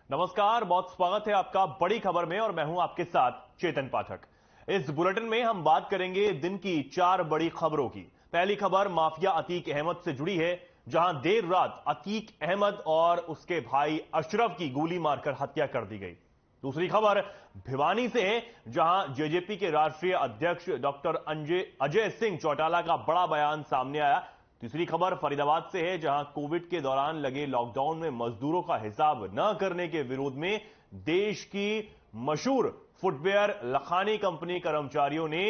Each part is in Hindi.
नमस्कार, बहुत स्वागत है आपका बड़ी खबर में और मैं हूं आपके साथ चेतन पाठक। इस बुलेटिन में हम बात करेंगे दिन की 4 बड़ी खबरों की। पहली खबर माफिया अतीक अहमद से जुड़ी है, जहां देर रात अतीक अहमद और उसके भाई अशरफ की गोली मारकर हत्या कर दी गई। दूसरी खबर भिवानी से है, जहां जेजेपी के राष्ट्रीय अध्यक्ष डॉक्टर अजय सिंह चौटाला का बड़ा बयान सामने आया। तीसरी खबर फरीदाबाद से है, जहां कोविड के दौरान लगे लॉकडाउन में मजदूरों का हिसाब न करने के विरोध में देश की मशहूर फुटवेयर लखानी कंपनी कर्मचारियों ने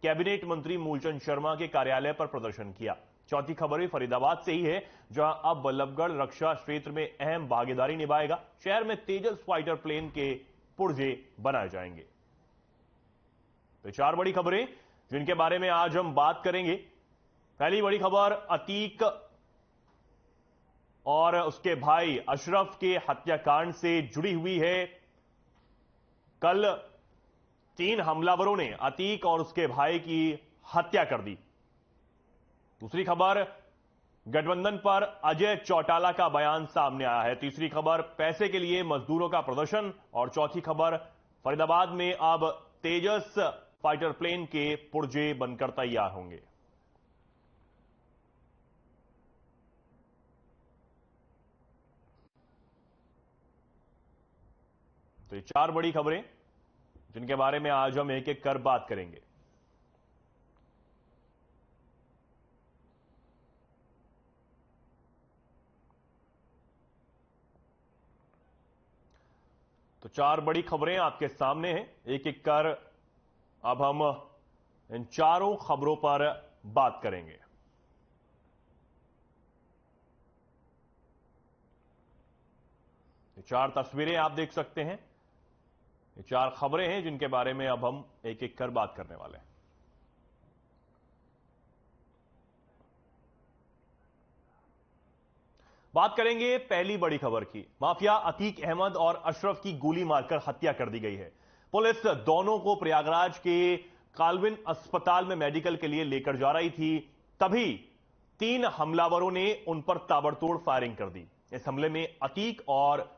कैबिनेट मंत्री मूलचंद शर्मा के कार्यालय पर प्रदर्शन किया। चौथी खबर भी फरीदाबाद से ही है, जहां अब बल्लभगढ़ रक्षा क्षेत्र में अहम भागीदारी निभाएगा। शहर में तेजस फाइटर प्लेन के पुर्जे बनाए जाएंगे। तो 4 बड़ी खबरें जिनके बारे में आज हम बात करेंगे। पहली बड़ी खबर अतीक और उसके भाई अशरफ के हत्याकांड से जुड़ी हुई है। कल 3 हमलावरों ने अतीक और उसके भाई की हत्या कर दी। दूसरी खबर गठबंधन पर अजय चौटाला का बयान सामने आया है। तीसरी खबर पैसे के लिए मजदूरों का प्रदर्शन और चौथी खबर फरीदाबाद में अब तेजस फाइटर प्लेन के पुर्जे बनकर तैयार होंगे। तो ये 4 बड़ी खबरें जिनके बारे में आज हम एक एक कर बात करेंगे। तो 4 बड़ी खबरें आपके सामने हैं, एक एक कर अब हम इन चारों खबरों पर बात करेंगे। ये 4 तस्वीरें आप देख सकते हैं, ये 4 खबरें हैं जिनके बारे में अब हम एक एक कर बात करने वाले हैं। बात करेंगे पहली बड़ी खबर की। माफिया अतीक अहमद और अशरफ की गोली मारकर हत्या कर दी गई है। पुलिस दोनों को प्रयागराज के काल्विन अस्पताल में मेडिकल के लिए लेकर जा रही थी, तभी 3 हमलावरों ने उन पर ताबड़तोड़ फायरिंग कर दी। इस हमले में अतीक और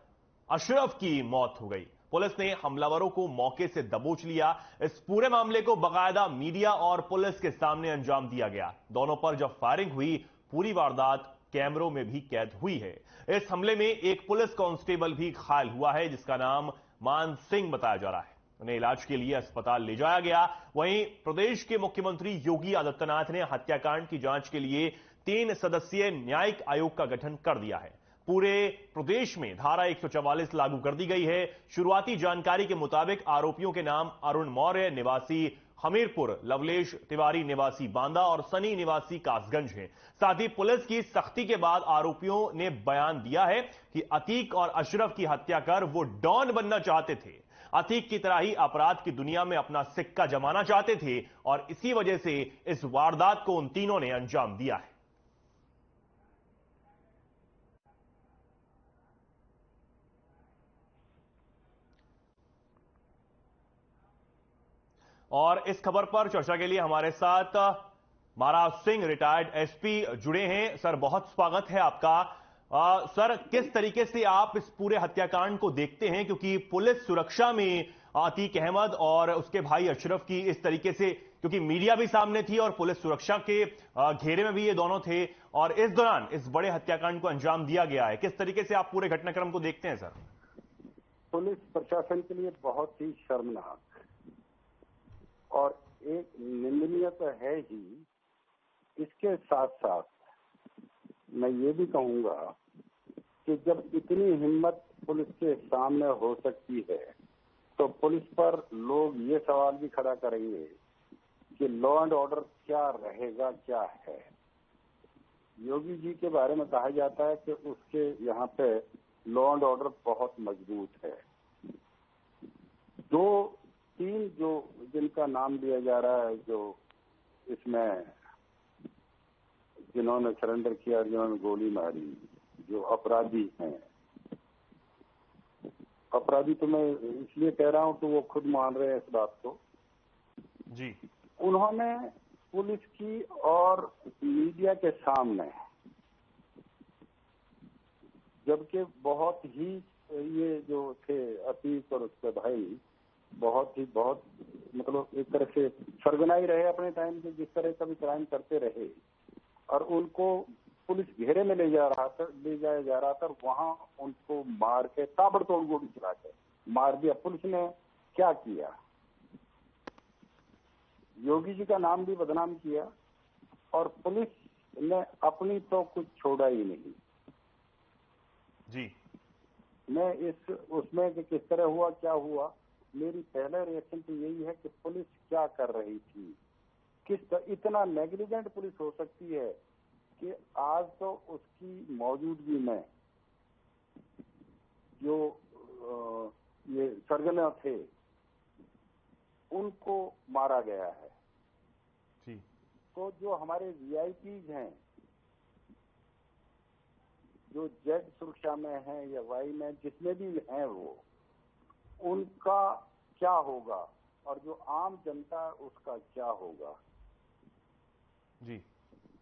अशरफ की मौत हो गई। पुलिस ने हमलावरों को मौके से दबोच लिया। इस पूरे मामले को बाकायदा मीडिया और पुलिस के सामने अंजाम दिया गया। दोनों पर जब फायरिंग हुई, पूरी वारदात कैमरों में भी कैद हुई है। इस हमले में एक पुलिस कांस्टेबल भी घायल हुआ है, जिसका नाम मान सिंह बताया जा रहा है। उन्हें इलाज के लिए अस्पताल ले जाया गया। वहीं प्रदेश के मुख्यमंत्री योगी आदित्यनाथ ने हत्याकांड की जांच के लिए 3 सदस्यीय न्यायिक आयोग का गठन कर दिया है। पूरे प्रदेश में धारा 144 लागू कर दी गई है। शुरुआती जानकारी के मुताबिक आरोपियों के नाम अरुण मौर्य निवासी हमीरपुर, लवलेश तिवारी निवासी बांदा और सनी निवासी कासगंज हैं। साथ ही पुलिस की सख्ती के बाद आरोपियों ने बयान दिया है कि अतीक और अशरफ की हत्या कर वो डॉन बनना चाहते थे। अतीक की तरह ही अपराध की दुनिया में अपना सिक्का जमाना चाहते थे और इसी वजह से इस वारदात को उन तीनों ने अंजाम दिया है। और इस खबर पर चर्चा के लिए हमारे साथ महाराज सिंह रिटायर्ड एसपी जुड़े हैं। सर, बहुत स्वागत है आपका। सर, किस तरीके से आप इस पूरे हत्याकांड को देखते हैं, क्योंकि पुलिस सुरक्षा में अतीक अहमद और उसके भाई अशरफ की इस तरीके से, क्योंकि मीडिया भी सामने थी और पुलिस सुरक्षा के घेरे में भी ये दोनों थे और इस दौरान इस बड़े हत्याकांड को अंजाम दिया गया है, किस तरीके से आप पूरे घटनाक्रम को देखते हैं सर? पुलिस प्रशासन के लिए बहुत ही शर्मनाक और एक निंदनीय तो है ही, इसके साथ साथ मैं ये भी कहूंगा कि जब इतनी हिम्मत पुलिस के सामने हो सकती है तो पुलिस पर लोग ये सवाल भी खड़ा करेंगे कि लॉ एंड ऑर्डर क्या रहेगा, क्या है। योगी जी के बारे में कहा जाता है कि उसके यहाँ पे लॉ एंड ऑर्डर बहुत मजबूत है। 2-3 जो जिनका नाम लिया जा रहा है, जो इसमें जिन्होंने सरेंडर किया, जिन्होंने गोली मारी, जो अपराधी हैं, अपराधी तो मैं इसलिए कह रहा हूं कि वो खुद मान रहे हैं इस बात को जी। उन्होंने पुलिस की और मीडिया के सामने, जबकि बहुत ही ये जो थे अतीक और उसके भाई बहुत मतलब एक तरह से सरगना ही रहे अपने टाइम के, जिस तरह का भी क्राइम करते रहे, और उनको पुलिस घेरे में ले जाया जा रहा था, वहां उनको मार के ताबड़तोड़ गोली चला के मार दिया। पुलिस ने क्या किया, योगी जी का नाम भी बदनाम किया, और पुलिस ने अपनी तो कुछ छोड़ा ही नहीं। जी, मैं उसमें कि किस तरह हुआ क्या हुआ, मेरी पहला रिएक्शन तो यही है कि पुलिस क्या कर रही थी, इतना नेग्लिजेंट पुलिस हो सकती है कि आज तो उसकी मौजूदगी में जो ये सरगना थे उनको मारा गया है। जी, तो जो हमारे वीआईपीज हैं, जो जेड सुरक्षा में हैं या वाई में, जिसमें भी हैं, वो उनका क्या होगा, और जो आम जनता उसका क्या होगा। जी,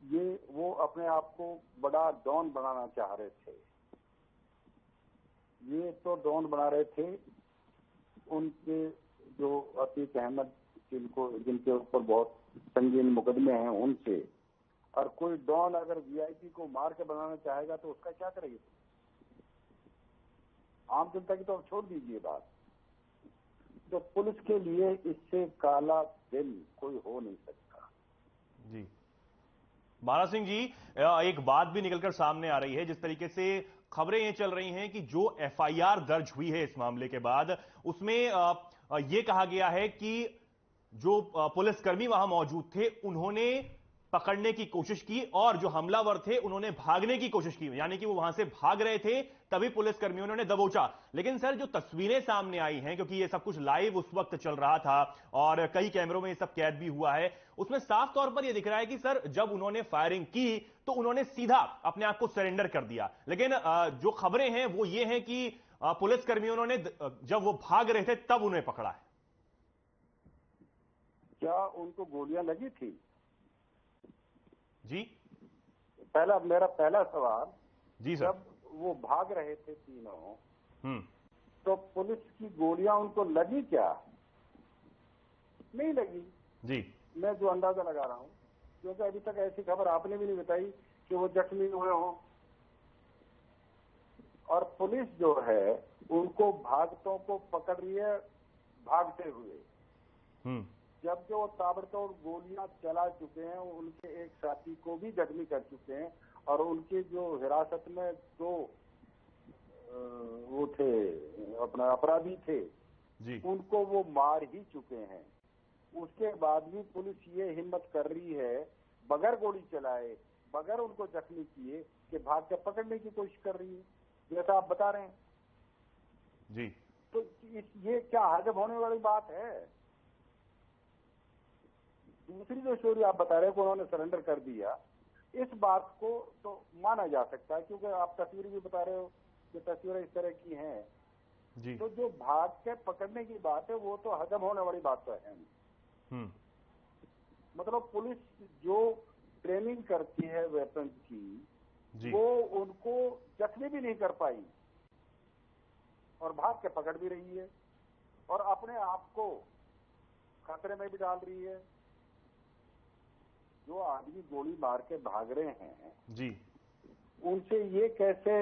ये वो अपने आप को बड़ा डॉन बनाना चाह रहे थे, ये तो डॉन बना रहे थे उनके जो अतीक अहमद जिनके ऊपर बहुत संगीन मुकदमे हैं उनसे। और कोई डॉन अगर वीआईपी को मार के बनाना चाहेगा तो उसका क्या करेगी आम जनता की, तो अब छोड़ दीजिए बात। तो पुलिस के लिए इससे काला दिन कोई हो नहीं सकता। जी। बाला सिंह जी, एक बात भी निकलकर सामने आ रही है, जिस तरीके से खबरें ये चल रही हैं कि जो एफआईआर दर्ज हुई है इस मामले के बाद, उसमें यह कहा गया है कि जो पुलिसकर्मी वहां मौजूद थे उन्होंने पकड़ने की कोशिश की, और जो हमलावर थे उन्होंने भागने की कोशिश की, यानी कि वो वहां से भाग रहे थे, तभी पुलिसकर्मियों ने दबोचा। लेकिन सर, जो तस्वीरें सामने आई हैं, क्योंकि ये सब कुछ लाइव उस वक्त चल रहा था और कई कैमरों में ये सब कैद भी हुआ है, उसमें साफ तौर पर यह दिख रहा है कि सर, जब उन्होंने फायरिंग की तो उन्होंने सीधा अपने आप को सरेंडर कर दिया। लेकिन जो खबरें हैं वो ये हैं कि पुलिसकर्मियों ने जब वो भाग रहे थे तब उन्हें पकड़ा है। क्या उनको गोलियां लगी थी? जी, मेरा पहला सवाल, जी सर। जब वो भाग रहे थे तीनों, हम्म। तो पुलिस की गोलियां उनको लगी क्या? नहीं लगी। जी, मैं जो अंदाजा लगा रहा हूं, क्योंकि अभी तक ऐसी खबर आपने भी नहीं बताई कि वो जख्मी हुए हों। और पुलिस जो है उनको भागतों को पकड़ रही है भागते हुए, जबकि वो ताबड़तोड़ गोलियां चला चुके हैं, उनके एक साथी को भी जख्मी कर चुके हैं, और उनके जो हिरासत में दो वो थे अपना अपराधी थे जी, उनको वो मार ही चुके हैं। उसके बाद भी पुलिस ये हिम्मत कर रही है बगैर गोली चलाए, बगैर उनको जख्मी किए, कि भाग के पकड़ने की कोशिश कर रही है, जैसा आप बता रहे हैं। जी, तो ये क्या हजम होने वाली बात है? दूसरी जो स्टोरी आप बता रहे हैं कि उन्होंने सरेंडर कर दिया, इस बात को तो माना जा सकता है, क्योंकि आप तस्वीर भी बता रहे हो कि तस्वीरें इस तरह की हैं। जी। तो जो भाग के पकड़ने की बात है वो तो हजम होने वाली बात तो है नहीं। मतलब पुलिस जो ट्रेनिंग करती है वेपन की, जी, वो उनको जख्मी भी नहीं कर पाई और भाग के पकड़ भी रही है, और अपने आप को खतरे में भी डाल रही है। जो आदमी गोली मार के भाग रहे हैं, जी, उनसे ये कैसे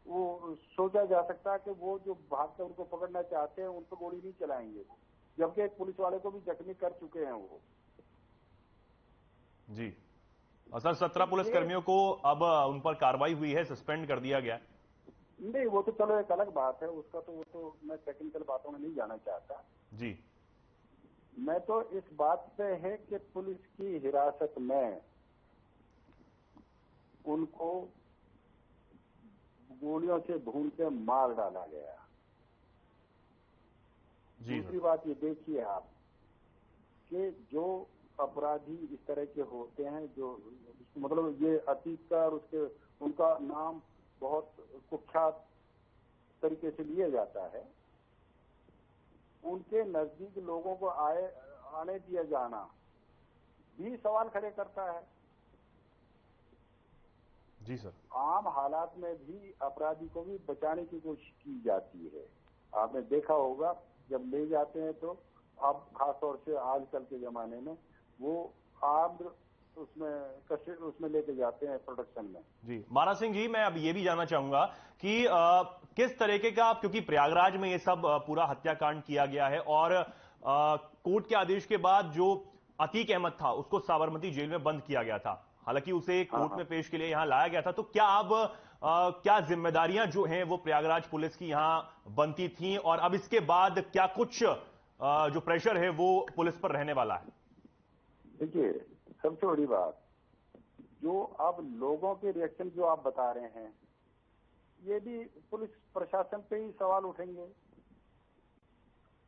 वो सोचा जा सकता है कि वो जो भाग के उनको पकड़ना चाहते हैं उन पर गोली नहीं चलाएंगे, जबकि एक पुलिस वाले को भी जख्मी कर चुके हैं वो। जी। और सर, 17 पुलिसकर्मियों को अब उन पर कार्रवाई हुई है, सस्पेंड कर दिया गया। नहीं, वो तो चलो एक अलग बात है, उसका तो वो तो मैं टेक्निकल बातों में नहीं जाना चाहता। जी, मैं तो इस बात पे है कि पुलिस की हिरासत में उनको गोलियों से भून के मार डाला गया। जी दूसरी सर। बात ये देखिए आप कि जो अपराधी इस तरह के होते हैं, जो मतलब ये अतीक का और उनका नाम बहुत कुख्यात तरीके से लिया जाता है, उनके नजदीक लोगों को आने दिया जाना भी सवाल खड़े करता है। जी सर। आम हालात में भी अपराधी को भी बचाने की कोशिश की जाती है। आपने देखा होगा जब ले जाते हैं तो अब खासतौर से आजकल के जमाने में वो आर्म्ड उसमें लेके जाते हैं प्रोडक्शन में। जी मारा सिंह जी, मैं अब ये भी जानना चाहूंगा कि किस तरीके का, क्योंकि प्रयागराज में ये सब पूरा हत्याकांड किया गया है और कोर्ट के आदेश के बाद जो अतीक अहमद था उसको साबरमती जेल में बंद किया गया था, हालांकि उसे कोर्ट में पेश के लिए यहां लाया गया था, तो क्या अब क्या जिम्मेदारियां जो हैं वो प्रयागराज पुलिस की यहां बनती थी और अब इसके बाद क्या कुछ जो प्रेशर है वो पुलिस पर रहने वाला है? देखिए, सबसे बड़ी बात जो अब लोगों के रिएक्शन जो आप बता रहे हैं, ये भी पुलिस प्रशासन पे ही सवाल उठेंगे।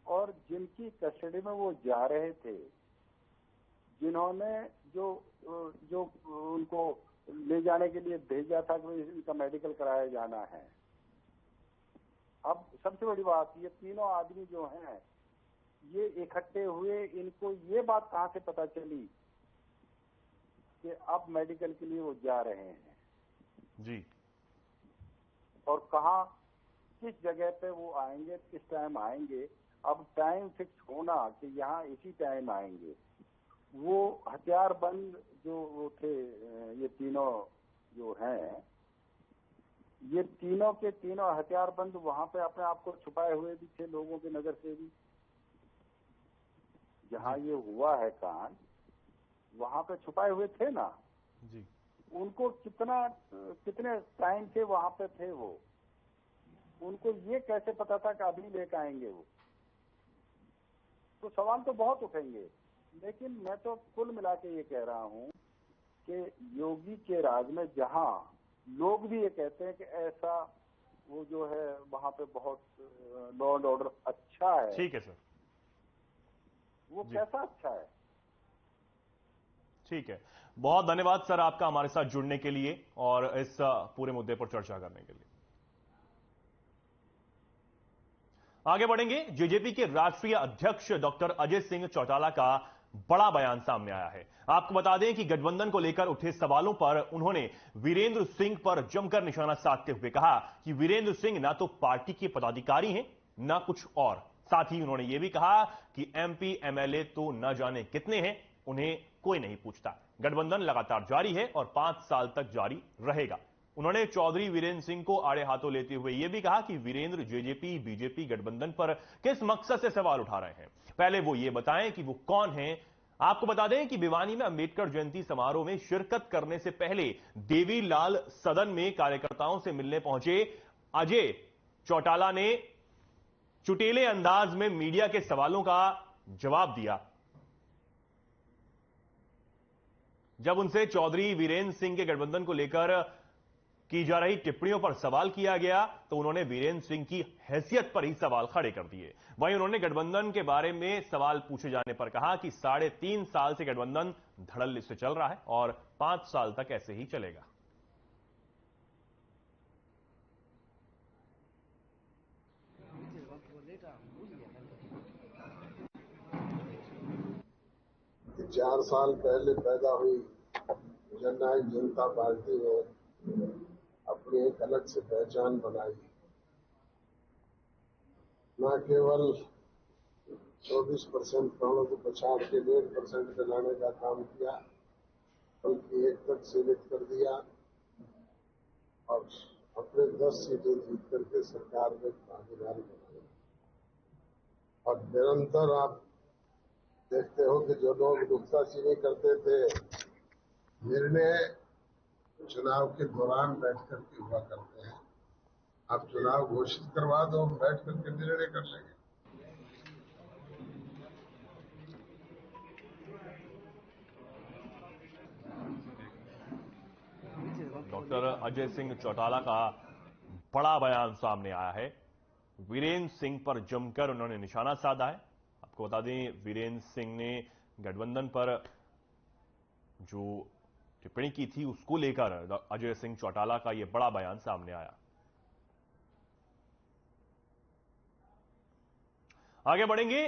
और जिनकी कस्टडी में वो जा रहे थे, जिन्होंने जो जो उनको ले जाने के लिए भेजा था कि इनका मेडिकल कराया जाना है, अब सबसे बड़ी बात, ये तीनों आदमी जो हैं ये इकट्ठे हुए, इनको ये बात कहां से पता चली कि अब मेडिकल के लिए वो जा रहे हैं जी, और कहां किस जगह पे वो आएंगे, किस टाइम आएंगे। अब टाइम फिक्स होना कि यहाँ इसी टाइम आएंगे, वो हथियारबंद जो वो थे, ये तीनों जो हैं, ये तीनों के तीनों हथियारबंद वहां पे अपने आप को छुपाए हुए भी थे लोगों की नजर से भी। जहां ये हुआ है कांड, वहां पे छुपाए हुए थे ना जी। उनको कितने टाइम से वहां पे थे वो, उनको ये कैसे पता था कि अभी लेकर आएंगे वो? तो सवाल तो बहुत उठेंगे। लेकिन मैं तो कुल मिला के ये कह रहा हूं कि योगी के राज में जहां लोग भी ये कहते हैं कि ऐसा वो जो है वहां पे बहुत लॉ एंड ऑर्डर अच्छा है। ठीक है सर। वो कैसा अच्छा है? ठीक है, बहुत धन्यवाद सर आपका हमारे साथ जुड़ने के लिए और इस पूरे मुद्दे पर चर्चा करने के लिए। आगे बढ़ेंगे। जेजेपी के राष्ट्रीय अध्यक्ष डॉक्टर अजय सिंह चौटाला का बड़ा बयान सामने आया है। आपको बता दें कि गठबंधन को लेकर उठे सवालों पर उन्होंने वीरेंद्र सिंह पर जमकर निशाना साधते हुए कहा कि वीरेंद्र सिंह ना तो पार्टी के पदाधिकारी हैं ना कुछ और। साथ ही उन्होंने यह भी कहा कि एमपी एमएलए तो न जाने कितने हैं, उन्हें कोई नहीं पूछता। गठबंधन लगातार जारी है और 5 साल तक जारी रहेगा। उन्होंने चौधरी वीरेंद्र सिंह को आड़े हाथों लेते हुए यह भी कहा कि वीरेंद्र जेजेपी बीजेपी गठबंधन पर किस मकसद से सवाल उठा रहे हैं, पहले वो ये बताएं कि वो कौन हैं। आपको बता दें कि भिवानी में अंबेडकर जयंती समारोह में शिरकत करने से पहले देवीलाल सदन में कार्यकर्ताओं से मिलने पहुंचे अजय चौटाला ने चुटेले अंदाज में मीडिया के सवालों का जवाब दिया। जब उनसे चौधरी वीरेंद्र सिंह के गठबंधन को लेकर की जा रही टिप्पणियों पर सवाल किया गया तो उन्होंने वीरेंद्र सिंह की हैसियत पर ही सवाल खड़े कर दिए। वहीं उन्होंने गठबंधन के बारे में सवाल पूछे जाने पर कहा कि 3.5 साल से गठबंधन धड़ल्ले से चल रहा है और 5 साल तक ऐसे ही चलेगा। 4 साल पहले पैदा हुई जननायक जनता पार्टी ने अपनी एक अलग से पहचान बनाई। न केवल 24% करोड़ों को पछाड़ के 1.5% पे लाने का काम किया, बल्कि 1 तक सीमित कर दिया और अपने 10 सीटें जीत करके सरकार में भागीदारी बनाई। और निरंतर आप देखते हो कि जो लोग नुक्ताचीनी करते थे, निर्णय चुनाव के दौरान बैठ करके हुआ करते हैं। आप चुनाव घोषित करवा दो, हम बैठ करके निर्णय कर लेंगे। डॉक्टर अजय सिंह चौटाला का बड़ा बयान सामने आया है। वीरेंद्र सिंह पर जमकर उन्होंने निशाना साधा है। आपको बता दें, वीरेंद्र सिंह ने गठबंधन पर जो टिप्पणी की थी उसको लेकर अजय सिंह चौटाला का यह बड़ा बयान सामने आया। आगे बढ़ेंगे।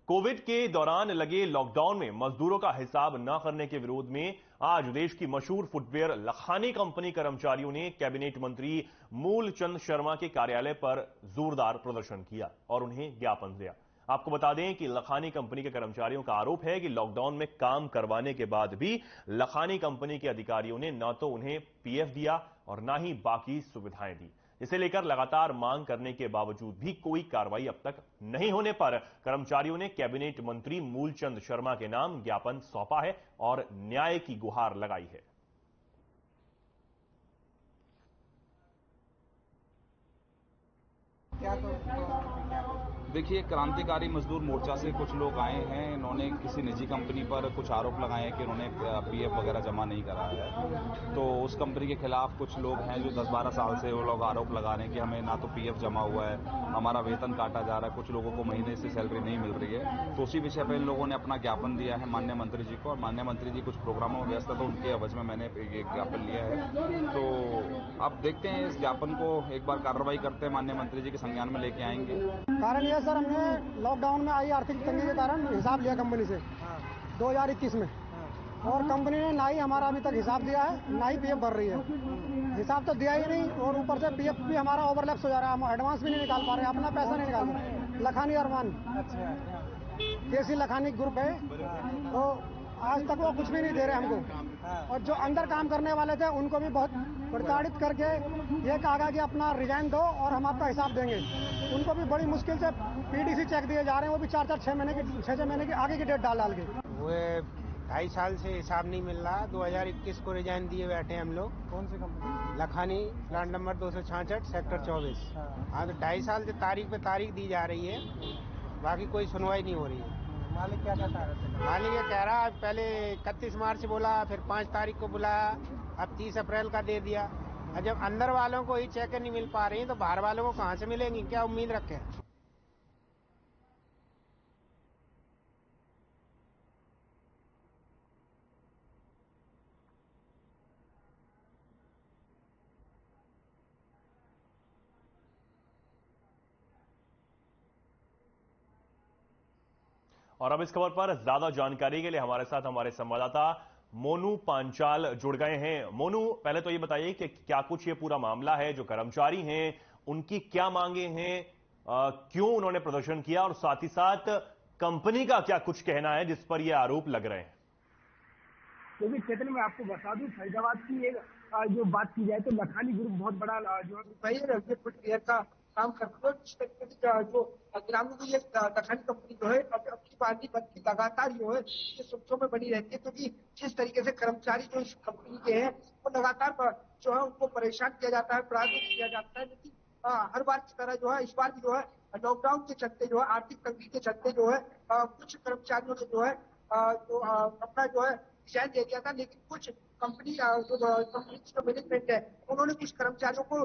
कोविड के दौरान लगे लॉकडाउन में मजदूरों का हिसाब न करने के विरोध में आज देश की मशहूर फुटवेयर लखानी कंपनी कर्मचारियों ने कैबिनेट मंत्री मूलचंद शर्मा के कार्यालय पर जोरदार प्रदर्शन किया और उन्हें ज्ञापन दिया। आपको बता दें कि लखानी कंपनी के कर्मचारियों का आरोप है कि लॉकडाउन में काम करवाने के बाद भी लखानी कंपनी के अधिकारियों ने न तो उन्हें पीएफ दिया और न ही बाकी सुविधाएं दी। इसे लेकर लगातार मांग करने के बावजूद भी कोई कार्रवाई अब तक नहीं होने पर कर्मचारियों ने कैबिनेट मंत्री मूलचंद शर्मा के नाम ज्ञापन सौंपा है और न्याय की गुहार लगाई है। देखिए, क्रांतिकारी मजदूर मोर्चा से कुछ लोग आए हैं। इन्होंने किसी निजी कंपनी पर कुछ आरोप लगाए हैं कि उन्होंने पीएफ वगैरह जमा नहीं कराया है। तो उस कंपनी के खिलाफ कुछ लोग हैं जो 10-12 साल से वो लोग आरोप लगा रहे हैं कि हमें ना तो पीएफ जमा हुआ है, हमारा वेतन काटा जा रहा है, कुछ लोगों को महीने से सैलरी नहीं मिल रही है। तो उसी विषय पर इन लोगों ने अपना ज्ञापन दिया है माननीय मंत्री जी को, और माननीय मंत्री जी कुछ प्रोग्रामों में व्यस्त है, तो उनके एवज में मैंने ये ज्ञापन लिया है। तो अब देखते हैं, इस ज्ञापन को एक बार कार्रवाई करते हैं, माननीय मंत्री जी के संज्ञान में लेके आएंगे। कारण यह सर, हमने लॉकडाउन में आई आर्थिक तंगी के कारण हिसाब लिया कंपनी से 2021 में, और कंपनी ने ना ही हमारा अभी तक हिसाब दिया है, ना ही पीएफ भर रही है। हिसाब तो दिया ही नहीं, और ऊपर से पीएफ भी हमारा ओवरलैप्स हो जा रहा है, हम एडवांस भी नहीं निकाल पा रहे हैं, अपना पैसा नहीं निकाल पा रहे। लखानी अरमान केसी लखानी ग्रुप है, तो आज तक वो कुछ भी नहीं दे रहे हमको, और जो अंदर काम करने वाले थे उनको भी बहुत प्रताड़ित करके ये कहा कि अपना रिजाइन दो और हम आपका हिसाब देंगे। उनको भी बड़ी मुश्किल से पीडीसी चेक दिए जा रहे हैं, वो भी 4-6 महीने की आगे की डेट डाल के। वो 2.5 साल से हिसाब नहीं मिल रहा। 2021 को रिजाइन दिए बैठे हम लोग। कौन सी company? Lakhani, plant number 266, sector 24। हाँ, तो 2.5 साल से तारीख पे तारीख दी जा रही है, बाकी कोई सुनवाई नहीं हो रही है। मालिक क्या कहता है? मालिक ये कह रहा है, पहले 31 मार्च से बोला, फिर 5 तारीख को बुलाया, अब 30 अप्रैल का दे दिया। और जब अंदर वालों को ही चेक नहीं मिल पा रही तो बाहर वालों को कहाँ से मिलेंगी? क्या उम्मीद रखें? और अब इस खबर पर ज्यादा जानकारी के लिए हमारे साथ हमारे संवाददाता मोनू पांचाल जुड़ गए हैं। मोनू, पहले तो ये बताइए कि क्या कुछ ये पूरा मामला है, जो कर्मचारी हैं उनकी क्या मांगे हैं, क्यों उन्होंने प्रदर्शन किया, और साथ ही साथ कंपनी का क्या कुछ कहना है जिस पर ये आरोप लग रहे हैं। क्योंकि क्षेत्र में आपको बता दूं, फैजाबाद की एक जो बात की जाए तो लखानी ग्रुप बहुत बड़ा जो फुटवेयर का काम करता है। जिस तरीके से जो ग्रामीण की एक लखानी कंपनी जो है अपनी पार्टी बन की लगातार जो है ये सुर्खियों में बनी रहती है, क्योंकि जिस तरीके से कर्मचारी जो इस कंपनी के हैं वो लगातार जो है उनको परेशान किया जाता है, पराजित किया जाता है। लेकिन हर बार की तरह जो है इस बार भी जो है लॉकडाउन के चलते जो है, आर्थिक तंगी के चलते जो है कुछ कर्मचारियों ने जो है अपना जो है रिजाइन दे दिया था। लेकिन कुछ कंपनी जो मैनेजमेंट है उन्होंने कुछ कर्मचारियों को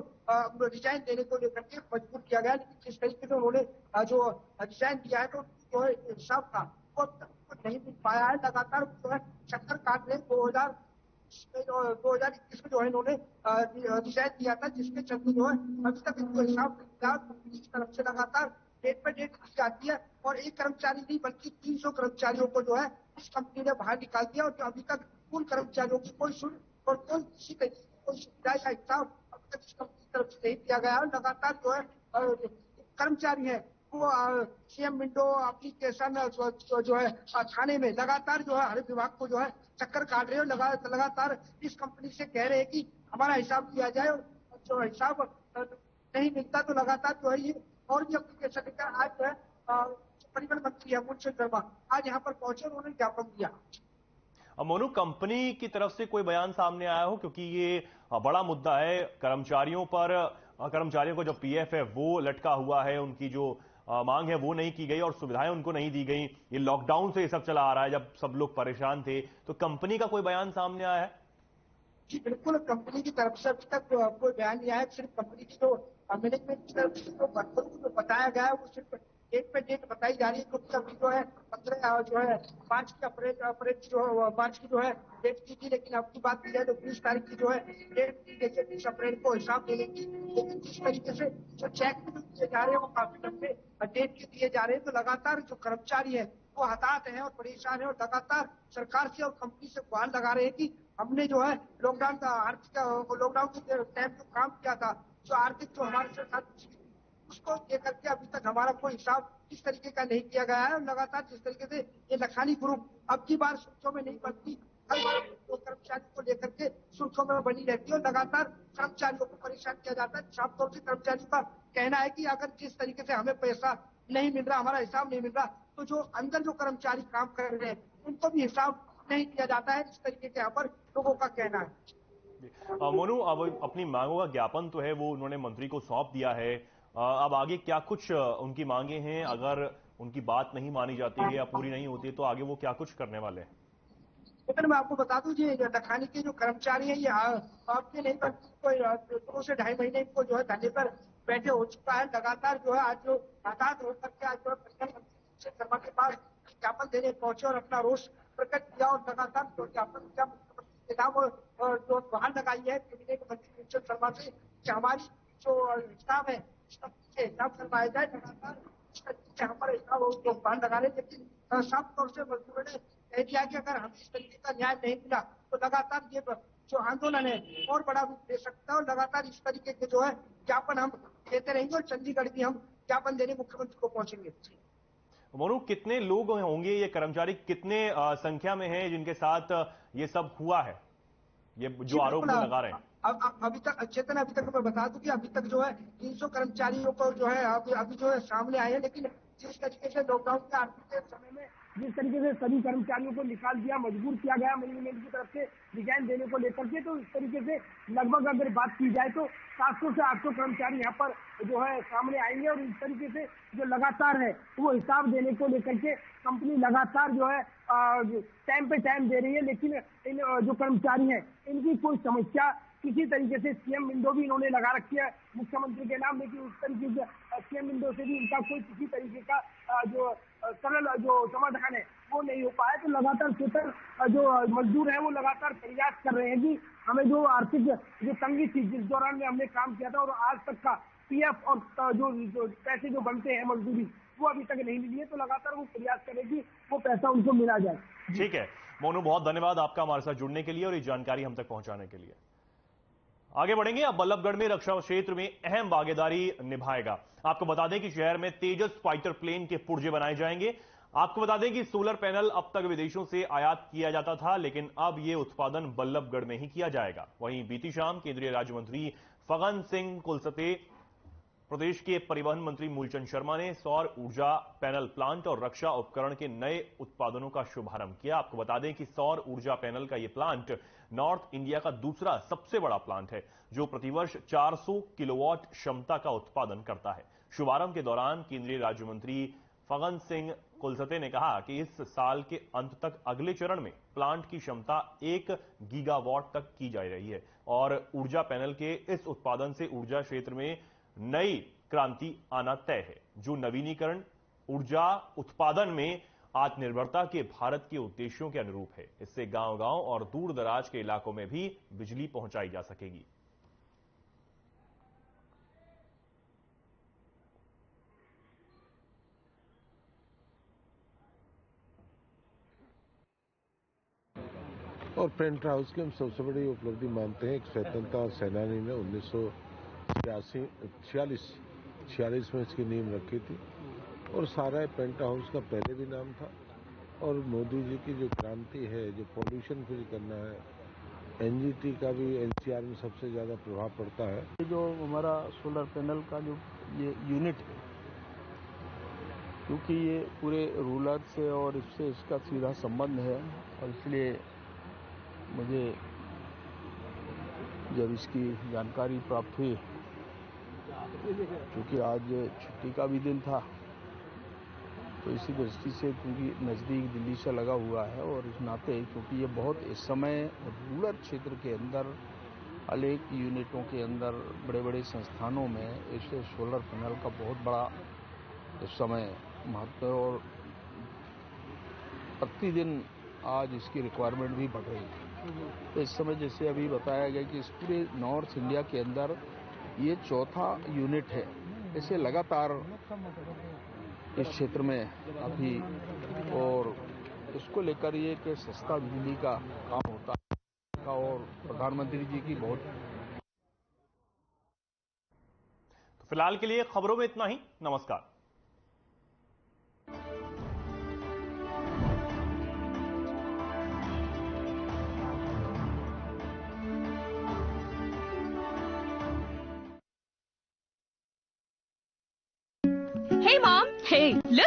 रिजाइन देने को लेकर के मजबूर किया गया। लेकिन जिस तरीके से उन्होंने जो रिजाइन दिया है तो जो है हिसाब था वो नहीं मिल पाया है। लगातार जो है चक्कर काट रहे 2021 में जो है इन्होंने रिजाइन दिया था, जिसके चलते जो है अभी तक इनको हिसाब कंपनी की तरफ से लगातार डेट पे डेट दी जाती है, और एक कर्मचारी नहीं बल्कि 300 कर्मचारियों को जो है इस कंपनी ने बाहर निकाल दिया, और अभी तक उन कर्मचारियों की कोई सुन और कोई किसी तरीके की कोई सुविधा या हिसाब अब तक इस कंपनी की तरफ से नहीं दिया गया है। लगातार जो है कर्मचारी है वो सीएम विंडो एप्लीकेशन जो है थाने में लगातार जो है हर विभाग को जो है चक्कर काट रहे हो, लगातार इस कंपनी से कह रहे हैं कि हमारा हिसाब दिया जाए, और जो हिसाब नहीं मिलता तो लगातार जो है ये और भी एप्लीकेशन लेकर आज जो है परिवहन मंत्री है मूलचंद शर्मा आज यहाँ पर पहुंचे, उन्होंने ज्ञापन दिया। मोनू, कंपनी की तरफ से कोई बयान सामने आया हो, क्योंकि ये बड़ा मुद्दा है कर्मचारियों पर, कर्मचारियों को जो पीएफ है वो लटका हुआ है, उनकी जो मांग है वो नहीं की गई और सुविधाएं उनको नहीं दी गई। ये लॉकडाउन से ये सब चला आ रहा है, जब सब लोग परेशान थे, तो कंपनी का कोई बयान सामने आया है? जी बिल्कुल, कंपनी की तरफ से अभी तक कोई बयान नहीं आया। सिर्फ कंपनी की जो मैनेजमेंट की तरफ से जो बताया गया है वो सिर्फ डेट पे डेट बताई जा रही है, क्योंकि अभी जो है 15 जो है 5 की अप्रैल की जो मार्च की जो है डेट की थी, लेकिन अब की बात की जाए तो 20 तारीख की जो है डेट की गई है 20 अप्रैल को हिसाब देने की। लेकिन जिस तरीके से जो चेक दिए जा रहे हैं वो काफी लंबे डेट के दिए जा रहे हैं, तो लगातार जो कर्मचारी है वो हताहत है और परेशान है और लगातार सरकार से और कंपनी से गुहार लगा रहे हैं कि हमने जो है लॉकडाउन का आर्थिक लॉकडाउन के टाइम जो काम किया था, जो आर्थिक जो हमारे साथ उसको लेकर के अभी तक हमारा कोई हिसाब इस तरीके का नहीं किया गया है। और लगातार जिस तरीके से ये लखानी ग्रुप अब की बार सुर्खियों में नहीं बनती, हर बार तो कर्मचारियों को लेकर के सुर्खियों में बनी रहती है और लगातार कर्मचारियों को परेशान किया जाता है। साफ तौर से कर्मचारियों का कहना है कि अगर जिस तरीके से हमें पैसा नहीं मिल रहा, हमारा हिसाब नहीं मिल रहा, तो जो अंदर जो कर्मचारी काम कर रहे हैं उनको भी हिसाब नहीं दिया जाता है। इस तरीके के यहाँ पर लोगों का कहना है। मोनू, अब अपनी मांगों का ज्ञापन तो है वो उन्होंने मंत्री को सौंप दिया है। अब आगे क्या कुछ उनकी मांगे हैं? अगर उनकी बात नहीं मानी जाती है या पूरी नहीं होती है तो आगे वो क्या कुछ करने वाले हैं? लेकिन मैं आपको बता दूं, ये लखानी के जो कर्मचारी हैं ये आपके नहीं पर 2 से 2.5 महीने को जो है धरने पर बैठे हो चुका है। लगातार जो है आज जो हताहत होकर के आज जो है शर्मा के पास ज्ञापन देने पहुंचे और अपना रोष प्रकट किया और लगातार जो ज्ञापन किया मुख्यमंत्री के नाम और जो गुहार लगाई है कैबिनेट मंत्री मूलचंद शर्मा से कि हमारी जो हिसाब है हिसाब करवाया जाए। लगातार यहाँ पर हिसाब गुहार लगा रहे, लेकिन साफ तौर से मजदूरों ने कह दिया कि अगर हम इस तरीके का न्याय नहीं मिला तो लगातार ये जो आंदोलन है और बड़ा रूप ले सकता है और लगातार इस तरीके के जो है ज्ञापन हम देते रहेंगे और चंडीगढ़ भी हम ज्ञापन देने मुख्यमंत्री को पहुंचेंगे। मोनू, कितने लोग होंगे ये कर्मचारी, कितने संख्या में हैं जिनके साथ ये सब हुआ है, ये जो आरोप लगा रहे हैं? अभी तक चेतन, अभी तक मैं बता दूं कि अभी तक जो है 300 कर्मचारियों को जो है अभी जो है सामने आए हैं, लेकिन जिस तरीके से लॉकडाउन के आर्थिक समय में जिस तरीके से सभी कर्मचारियों को निकाल दिया, मजबूर किया गया मैनेजमेंट की तरफ से रिजाइन देने को लेकर के, तो इस तरीके से लगभग अगर बात की जाए तो 700 से 800 कर्मचारी यहाँ पर जो है सामने आएंगे। और इस तरीके से जो लगातार है वो हिसाब देने को लेकर के कंपनी लगातार जो है टाइम पे टाइम दे रही है, लेकिन इन जो कर्मचारी हैं इनकी कोई समस्या किसी तरीके से सीएम विंडो भी इन्होंने लगा रखी है मुख्यमंत्री के नाम, लेकिन उस तरीके से सीएम विंडो से भी इनका कोई किसी तरीके का जो सरल जो समाधान है वो नहीं हो पाया। तो लगातार चेतन जो मजदूर है वो लगातार प्रयास कर रहे हैं कि हमें जो आर्थिक जो तंगी थी जिस दौरान में हमने काम किया था और आज तक का पीएफ और जो पैसे जो बनते हैं मजदूरी वो अभी तक नहीं मिली है, तो लगातार वो प्रयास करें कि वो पैसा उनको मिला जाए। ठीक है मोनू, बहुत धन्यवाद आपका हमारे साथ जुड़ने के लिए और ये जानकारी हम तक पहुंचाने के लिए। आगे बढ़ेंगे। अब बल्लभगढ़ में रक्षा क्षेत्र में अहम भागीदारी निभाएगा। आपको बता दें कि शहर में तेजस फाइटर प्लेन के पुर्जे बनाए जाएंगे। आपको बता दें कि सोलर पैनल अब तक विदेशों से आयात किया जाता था, लेकिन अब यह उत्पादन बल्लभगढ़ में ही किया जाएगा। वहीं बीती शाम केंद्रीय राज्य मंत्री फगन सिंह कुलस्ते, प्रदेश के परिवहन मंत्री मूलचंद शर्मा ने सौर ऊर्जा पैनल प्लांट और रक्षा उपकरण के नए उत्पादनों का शुभारंभ किया। आपको बता दें कि सौर ऊर्जा पैनल का यह प्लांट नॉर्थ इंडिया का दूसरा सबसे बड़ा प्लांट है, जो प्रतिवर्ष 400 किलोवाट क्षमता का उत्पादन करता है। शुभारंभ के दौरान केंद्रीय राज्य मंत्री फगन सिंह कुलस्ते ने कहा कि इस साल के अंत तक अगले चरण में प्लांट की क्षमता 1 गीगावाट तक की जा रही है और ऊर्जा पैनल के इस उत्पादन से ऊर्जा क्षेत्र में नई क्रांति आना तय है, जो नवीनीकरण ऊर्जा उत्पादन में आत्मनिर्भरता के भारत के उद्देश्यों के अनुरूप है। इससे गांव-गांव और दूर दराज के इलाकों में भी बिजली पहुंचाई जा सकेगी। और पेंट हाउस की हम सबसे बड़ी उपलब्धि मानते हैं। एक स्वतंत्रता सेनानी ने 1946 में इसकी नींव रखी थी और सारा पेंट हाउस का पहले भी नाम था। और मोदी जी की जो क्रांति है, जो पॉल्यूशन फ्री करना है, एनजीटी का भी एनसीआर में सबसे ज़्यादा प्रभाव पड़ता है। जो हमारा सोलर पैनल का जो ये यूनिट है, क्योंकि ये पूरे रूरल से और इससे इसका सीधा संबंध है और इसलिए मुझे जब इसकी जानकारी प्राप्त हुई, क्योंकि आज छुट्टी का भी दिन था, तो इसी दृष्टि से क्योंकि नज़दीक दिल्ली से लगा हुआ है और इस नाते क्योंकि ये बहुत इस समय रूरल क्षेत्र के अंदर अनेक यूनिटों के अंदर बड़े बड़े संस्थानों में इस सोलर पैनल का बहुत बड़ा इस समय महत्व और प्रतिदिन आज इसकी रिक्वायरमेंट भी बढ़ रही है। तो इस समय जैसे अभी बताया गया कि इस पूरे नॉर्थ इंडिया के अंदर ये चौथा यूनिट है। इसे लगातार इस क्षेत्र में अभी और इसको लेकर ये कि सस्ता बिजली का काम होता है और प्रधानमंत्री जी की बहुत। तो फिलहाल के लिए खबरों में इतना ही। नमस्कार। Hey, Mom. Hey, look.